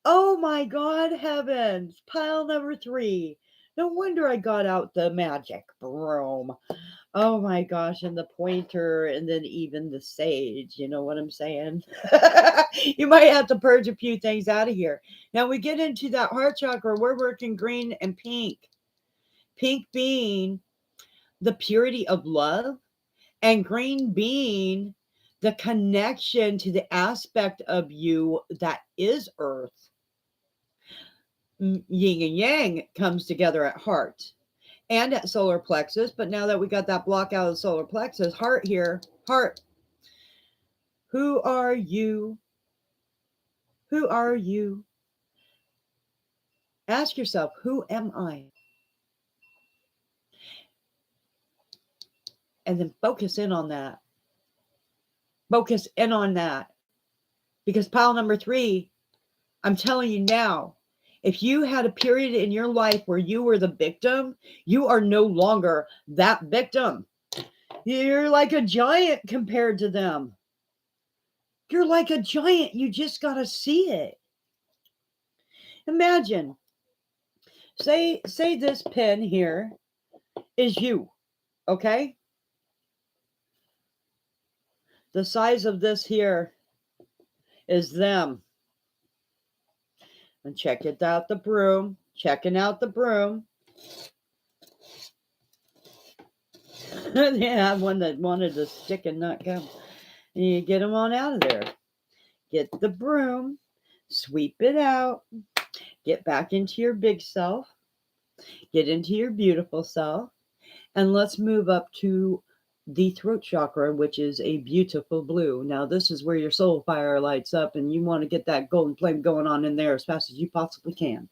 Oh my God, heavens. Pile number 3. No wonder I got out the magic broom. Oh my gosh, and the pointer, and then even the sage. You know what I'm saying? You might have to purge a few things out of here. Now we get into that heart chakra. We're working green and pink. Pink being the purity of love, and green being the connection to the aspect of you that is earth. Yin and yang comes together at heart and at solar plexus. But now that we got that block out of the solar plexus, heart here, heart. Who are you? Who are you? Ask yourself, who am I? And then focus in on that. Focus in on that. Because pile number 3, I'm telling you now, if you had a period in your life where you were the victim, you are no longer that victim. You're like a giant compared to them. You're like a giant. You just got to see it. Imagine, say this pen here is you. Okay? The size of this here is them. And check it out, the broom. Checking out the broom. They had one that wanted to stick and not come. And you get them on out of there. Get the broom, sweep it out, get back into your big self, get into your beautiful self, and let's move up to the throat chakra, which is a beautiful blue. Now, this is where your soul fire lights up, and you want to get that golden flame going on in there as fast as you possibly can.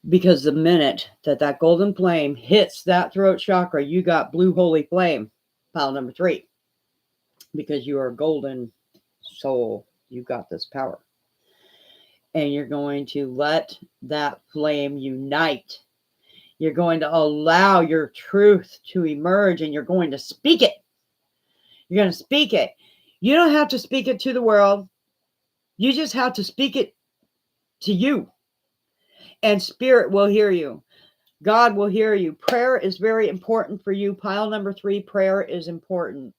Because the minute that that golden flame hits that throat chakra, you got blue holy flame, pile number 3. Because you are a golden soul, you got this power. And you're going to let that flame unite. You're going to allow your truth to emerge, and you're going to speak it. You're going to speak it. You don't have to speak it to the world. You just have to speak it to you. And spirit will hear you. God will hear you. Prayer is very important for you. Pile number 3, prayer is important.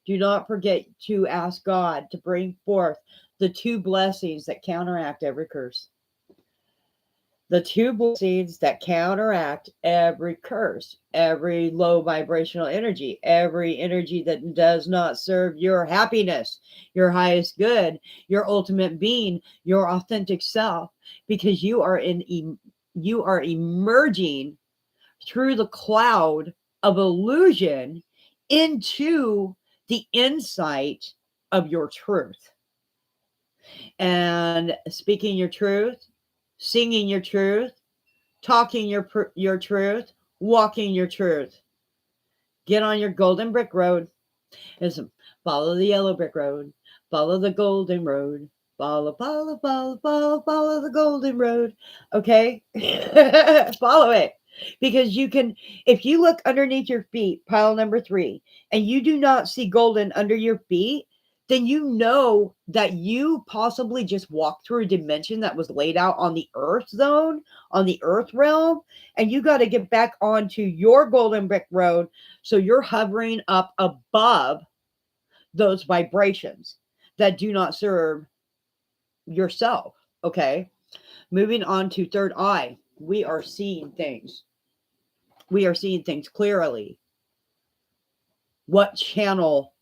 Do not forget to ask God to bring forth the 2 blessings that counteract every curse. The 2 blessings that counteract every curse, every low vibrational energy, every energy that does not serve your happiness, your highest good, your ultimate being, your authentic self, because you are emerging through the cloud of illusion into the insight of your truth. And speaking your truth, singing your truth, talking your truth, walking your truth. Get on your golden brick road. Listen, follow the yellow brick road. Follow the golden road. Follow the golden road. Okay? Follow it. Because you can, if you look underneath your feet, pile number 3, and you do not see golden under your feet, then you know that you possibly just walked through a dimension that was laid out on the earth zone, on the earth realm, and you got to get back onto your golden brick road so you're hovering up above those vibrations that do not serve yourself. Okay? Moving on to third eye, we are seeing things. We are seeing things clearly. What channel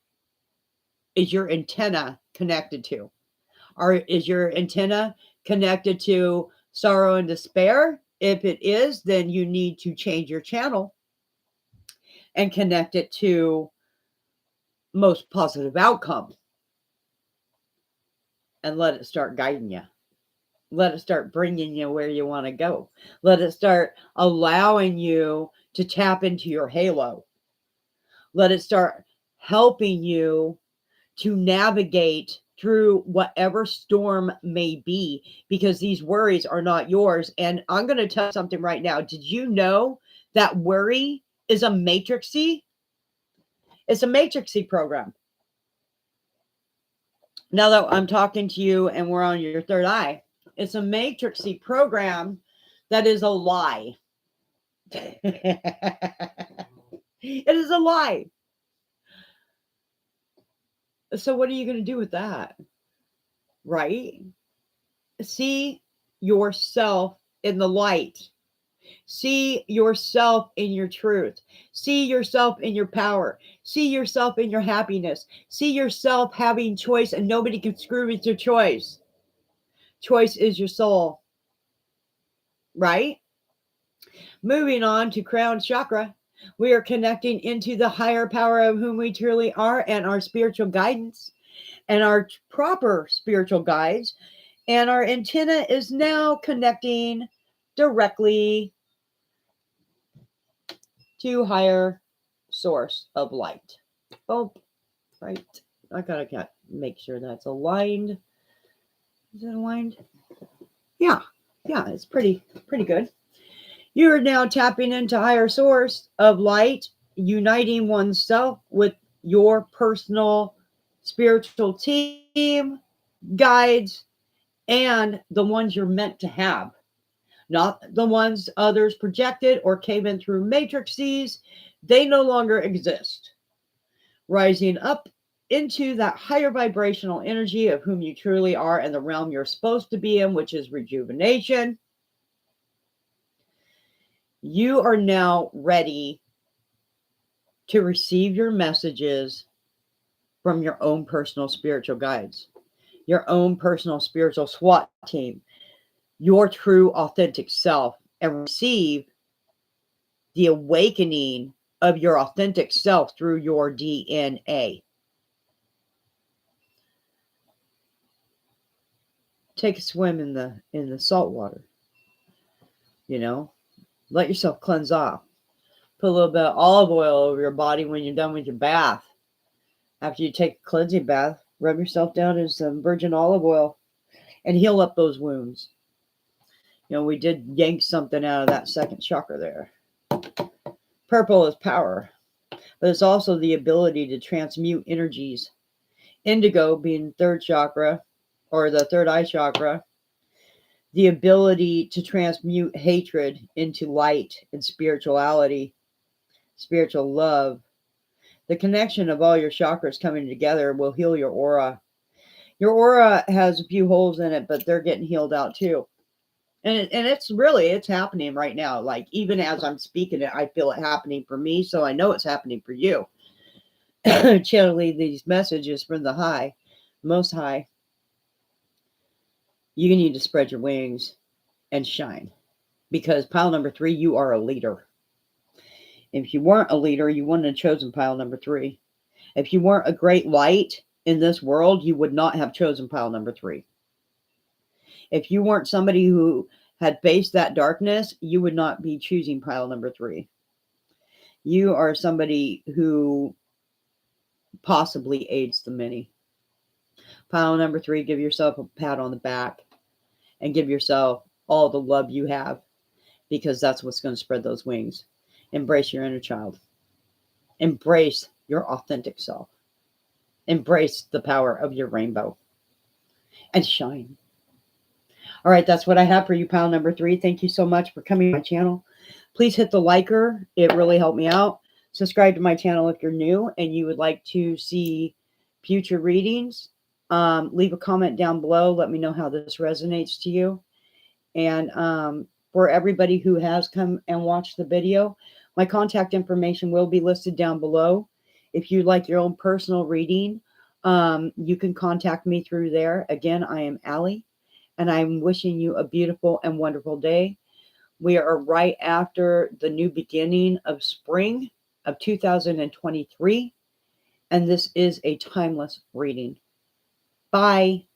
is your antenna connected to? Or is your antenna connected to sorrow and despair? If it is, then you need to change your channel and connect it to most positive outcome. And let it start guiding you. Let it start bringing you where you want to go. Let it start allowing you to tap into your halo. Let it start helping you to navigate through whatever storm may be, because these worries are not yours. And I'm going to tell you something right now. Did you know that worry is a matrixy? It's a matrixy program. Now that I'm talking to you and we're on your third eye, it's a matrixy program that is a lie. It is a lie. So what are you going to do with that? Right? See yourself in the light. See yourself in your truth. See yourself in your power. See yourself in your happiness. See yourself having choice, and nobody can screw with your choice. Choice is your soul. Right? Moving on to crown chakra. We are connecting into the higher power of whom we truly are and our spiritual guidance and our proper spiritual guides. And our antenna is now connecting directly to higher source of light. Oh, right. I gotta make sure that's aligned. Is it aligned? Yeah, it's pretty good. You are now tapping into higher source of light, uniting oneself with your personal spiritual team, guides, and the ones you're meant to have. not the ones others projected or came in through matrices. They no longer exist. Rising up into that higher vibrational energy of whom you truly are and the realm you're supposed to be in, which is rejuvenation. You are now ready to receive your messages from your own personal spiritual guides, your own personal spiritual SWAT team, your true authentic self, and receive the awakening of your authentic self through your DNA. Take a swim in the salt water. You know, let yourself cleanse off. Put a little bit of olive oil over your body when you're done with your bath. After you take a cleansing bath, rub yourself down in some virgin olive oil and heal up those wounds. You know, we did yank something out of that second chakra there. Purple is power, but it's also the ability to transmute energies. Indigo being third chakra or the third eye chakra, the ability to transmute hatred into light and spirituality, spiritual love. The connection of all your chakras coming together will heal your aura. Your aura has a few holes in it, but they're getting healed out too. And it's happening right now. Like, even as I'm speaking it, I feel it happening for me. So I know it's happening for you. Channeling these messages from the high, most high. You need to spread your wings and shine. Because pile number 3, you are a leader. If you weren't a leader, you wouldn't have chosen pile number 3. If you weren't a great light in this world, you would not have chosen pile number 3. If you weren't somebody who had faced that darkness, you would not be choosing pile number 3. You are somebody who possibly aids the many. Pile number 3, give yourself a pat on the back and give yourself all the love you have, because that's what's going to spread those wings. Embrace your inner child. Embrace your authentic self. Embrace the power of your rainbow and shine. All right, that's what I have for you, pile number 3. Thank you so much for coming to my channel. Please hit the liker. It really helped me out. Subscribe to my channel if you're new and you would like to see future readings. Leave a comment down below. Let me know how this resonates to you. And for everybody who has come and watched the video, my contact information will be listed down below. If you'd like your own personal reading, you can contact me through there. Again, I am Allie, and I'm wishing you a beautiful and wonderful day. We are right after the new beginning of spring of 2023, and this is a timeless reading. Bye.